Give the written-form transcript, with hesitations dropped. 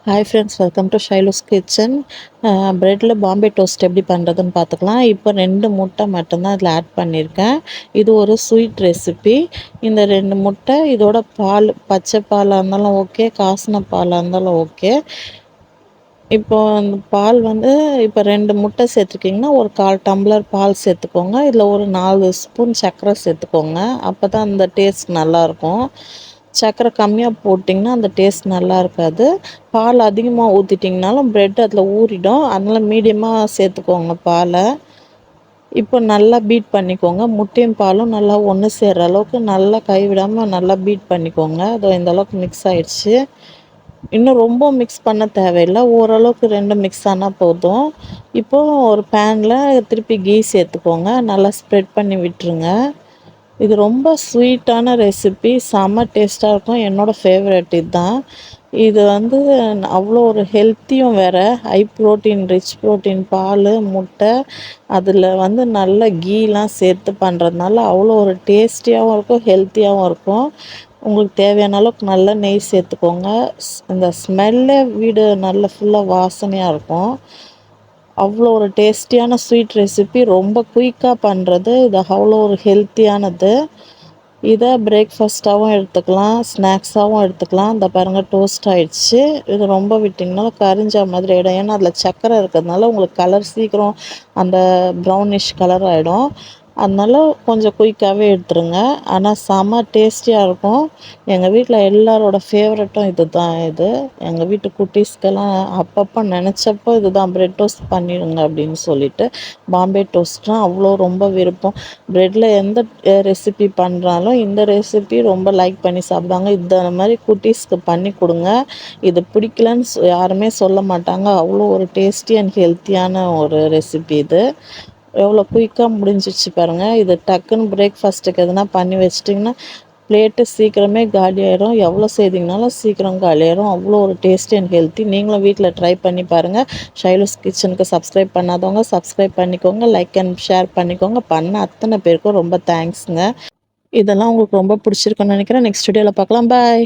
Hi friends, welcome to Shailu's kitchen. ப்ரெட்டில் Bombay toast எப்படி பண்ணுறதுன்னு பார்த்துக்கலாம். இப்போ 2 முட்டை மட்டும்தான் இதில் ஆட் பண்ணியிருக்கேன். இது ஒரு ஸ்வீட் ரெசிபி. இந்த 2 முட்டை இதோட பால், பச்சை பாலாக இருந்தாலும் ஓகே, காசின பாலாக இருந்தாலும் ஓகே. இப்போ அந்த பால் இப்போ 2 முட்டை சேர்த்துருக்கீங்கன்னா ஒரு 1/4 டம்ளர் பால் சேர்த்துக்கோங்க. இதில் ஒரு 4 ஸ்பூன் சர்க்கரை சேர்த்துக்கோங்க. அப்போ தான் அந்த டேஸ்ட் நல்லாயிருக்கும். சர்க்கரை கம்மியாக போட்டிங்கன்னா அந்த டேஸ்ட் நல்லா இருக்காது. பால் அதிகமாக ஊற்றிட்டிங்கனாலும் ப்ரெட் அதில் ஊறிடும். அதனால் மீடியமாக சேர்த்துக்கோங்க பாலை. இப்போ நல்லா பீட் பண்ணிக்கோங்க. முட்டையும் பாலும் நல்லா ஒன்று சேர்கிற அளவுக்கு நல்லா கைவிடாமல் நல்லா பீட் பண்ணிக்கோங்க. அதோ இந்த அளவுக்கு மிக்ஸ் ஆயிடுச்சு. இன்னும் ரொம்ப மிக்ஸ் பண்ண தேவையில்லை, ஓரளவுக்கு 2 மிக்ஸ் ஆனால் போதும். இப்போது ஒரு பேனில் திருப்பி கீ சேர்த்துக்கோங்க. நல்லா ஸ்ப்ரெட் பண்ணி விட்டுருங்க. இது ரொம்ப ஸ்வீட்டான ரெசிபி, செம்ம டேஸ்ட்டாக இருக்கும். என்னோடய ஃபேவரட் இதுதான். இது அவ்வளோ ஒரு ஹெல்த்தியும் வேறு. ஹை ப்ரோட்டீன், ரிச் ப்ரோட்டீன் பால், முட்டை, அதில் நல்ல கீலாம் சேர்த்து பண்ணுறதுனால அவ்வளோ ஒரு டேஸ்டியாகவும் இருக்கும், ஹெல்த்தியாகவும் இருக்கும். உங்களுக்கு தேவையான அளவுக்கு நல்ல நெய் சேர்த்துக்கோங்க. இந்த ஸ்மெல்லே வீடு நல்ல ஃபுல்லாக வாசனையாக இருக்கும். அவ்வளோ ஒரு டேஸ்டியான ஸ்வீட் ரெசிபி, ரொம்ப குயிக்காக பண்ணுறது. இது அவ்வளோ ஒரு ஹெல்த்தியானது. இதை பிரேக்ஃபாஸ்ட்டாகவும் எடுத்துக்கலாம், ஸ்நாக்ஸாகவும் எடுத்துக்கலாம். இந்த பாருங்கள், டோஸ்ட் ஆகிடுச்சு. இது ரொம்ப விட்டிங்கனால கரிஞ்ச மாதிரி ஆகிடும். ஏன்னா அதில் சர்க்கரை இருக்கிறதுனால உங்களுக்கு கலர் சீக்கிரம் அந்த ப்ரௌனிஷ் கலர் ஆகிடும். அதனால் கொஞ்சம் குயிக்காகவே எடுத்துருங்க. ஆனால் செம்ம டேஸ்டியாக இருக்கும். எங்கள் வீட்டில் எல்லாரோட ஃபேவரட்டும் இது தான். எங்கள் வீட்டு குட்டீஸ்க்கெல்லாம் அப்பப்போ நினச்சப்போ இதுதான் ப்ரெட் டோஸ்ட் பண்ணிடுங்க அப்படின்னு சொல்லிட்டு. பாம்பே டோஸ்ட்னால் அவ்வளோ ரொம்ப விருப்பம். ப்ரெட்டில் எந்த ரெசிபி பண்ணுறாலும் இந்த ரெசிபி ரொம்ப லைக் பண்ணி சாப்பிடுவாங்க. இந்த மாதிரி குட்டீஸ்க்கு பண்ணி கொடுங்க. இது பிடிக்கலன்னு யாருமே சொல்ல மாட்டாங்க. அவ்வளோ ஒரு டேஸ்டி அண்ட் ஹெல்த்தியான ஒரு ரெசிபி இது. எவ்வளோ குயிக்காக முடிஞ்சிச்சு பாருங்கள். இது டக்குன்னு பிரேக்ஃபாஸ்ட்டுக்கு எதுனா பண்ணி வச்சிட்டிங்கன்னா பிளேட்டு சீக்கிரமே காலியாயிடும். எவ்வளோ செய்திங்கனாலும் சீக்கிரம் காலியாயிடும். அவ்வளோ ஒரு டேஸ்டி அண்ட் ஹெல்த்தி. நீங்களும் வீட்டில் ட்ரை பண்ணி பாருங்கள். ஷைலூஸ் கிச்சனுக்கு சப்ஸ்கிரைப் பண்ணாதவங்க சப்ஸ்கிரைப் பண்ணிக்கோங்க. லைக் அண்ட் ஷேர் பண்ணிக்கோங்க. பண்ண அத்தனை பேருக்கும் ரொம்ப தேங்க்ஸுங்க. இதெல்லாம் உங்களுக்கு ரொம்ப பிடிச்சிருக்குன்னு நினைக்கிறேன். நெக்ஸ்ட் வீடியோவில் பார்க்கலாம். பாய்.